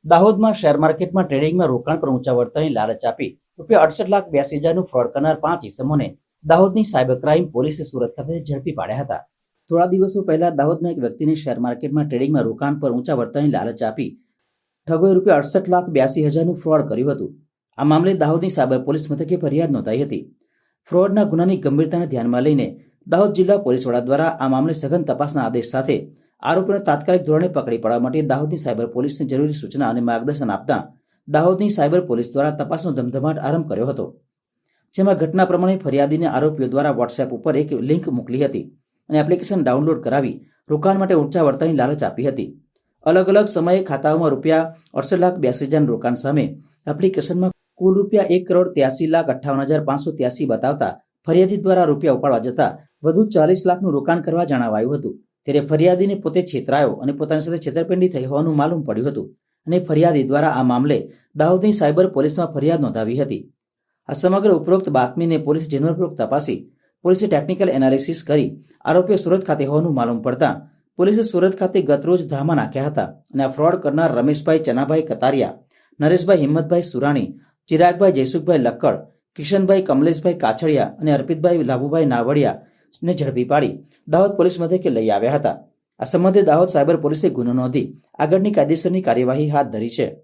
દાહોદમાં શેર માર્કેટમાં ટ્રેડિંગમાં રોકાણ પર ઊંચા વળતરની લાલચ આપી ₹68,82,000 ફ્રોડ કરનાર 5 ઇસમોને દાહોદની સાયબર ક્રાઇમ પોલીસે સુરત ખાતે ઝડપી પાડ્યા હતા। થોડા દિવસો પહેલા દાહોદમાં એક વ્યક્તિને શેર માર્કેટમાં ટ્રેડિંગમાં રોકાણ પર ઊંચા વળતરની લાલચ આપી ઠગોએ ₹68,82,000 ફ્રોડ કર્યું હતું। આ મામલે દાહોદની સાયબર પોલીસ મથકે ફરિયાદ નોંધાઈ હતી। ફ્રોડના ગુનાની ગંભીરતાને ધ્યાનમાં લઈને દાહોદ જિલ્લા પોલીસ વડા દ્વારા આ મામલે સઘન તપાસના આદેશ સાથે આરોપીઓને તાત્કાલિક ધોરણે પકડી પાડવા માટે દાહોદની સાયબર પોલીસને જરૂરી સૂચના અને માર્ગદર્શન આપતા દાહોદની સાયબર પોલીસ દ્વારા તપાસનો ધમધમાટ આરંભ કર્યો હતો, જેમાં ઘટના પ્રમાણે ફરિયાદીને આરોપીઓ દ્વારા વોટ્સએપ ઉપર એક લિંક મોકલી હતી અને એપ્લિકેશન ડાઉનલોડ કરાવી રોકાણ માટે ઊંચા વળતરની લાલચ આપી હતી। અલગ અલગ સમયે ખાતાઓમાં ₹68,82,000 રોકાણ સામે એપ્લિકેશનમાં કુલ ₹1,83,58,583 બતાવતા ફરિયાદી દ્વારા રૂપિયા ઉપાડવા જતા વધુ 40 લાખનું રોકાણ કરવા જણાવાયું હતું। ત્યારે ફરિયાદીને પોતે છેતરાયો અને પોતાની સાથે છેતરપિંડી થઈ હોવાનું માલુમ પડ્યું હતું અને ફરિયાદી દ્વારા આ મામલે દાહોદની સાયબર પોલીસમાં ફરિયાદ નોંધાવી હતી। આ સમગ્ર ઉપરોક્ત બાતમીને પોલીસે ઝીણવટપૂર્વક તપાસી પોલીસે ટેકનિકલ એનાલિસિસ કરી આરોપીઓ સુરત ખાતે હોવાનું માલુમ પડતા પોલીસે સુરત ખાતે ગતરોજ ધામા નાખ્યા હતા અને આ ફ્રોડ કરનાર રમેશભાઈ ચનાભાઈ કતારિયા, નરેશભાઈ હિંમતભાઈ સુરાણી, ચિરાગભાઈ જયસુખભાઈ લક્કડ, કિશનભાઈ કમલેશભાઈ કાછડિયા અને અર્પિતભાઈ લાભુભાઈ નાવડિયા ને ઝડપી પાડી દાહોદ પોલીસ મથકે લઈ આવ્યા હતા। આ સંબંધે દાહોદ સાયબર પોલીસે ગુનો નોંધી આગળની કાયદેસરની કાર્યવાહી હાથ ધરી છે।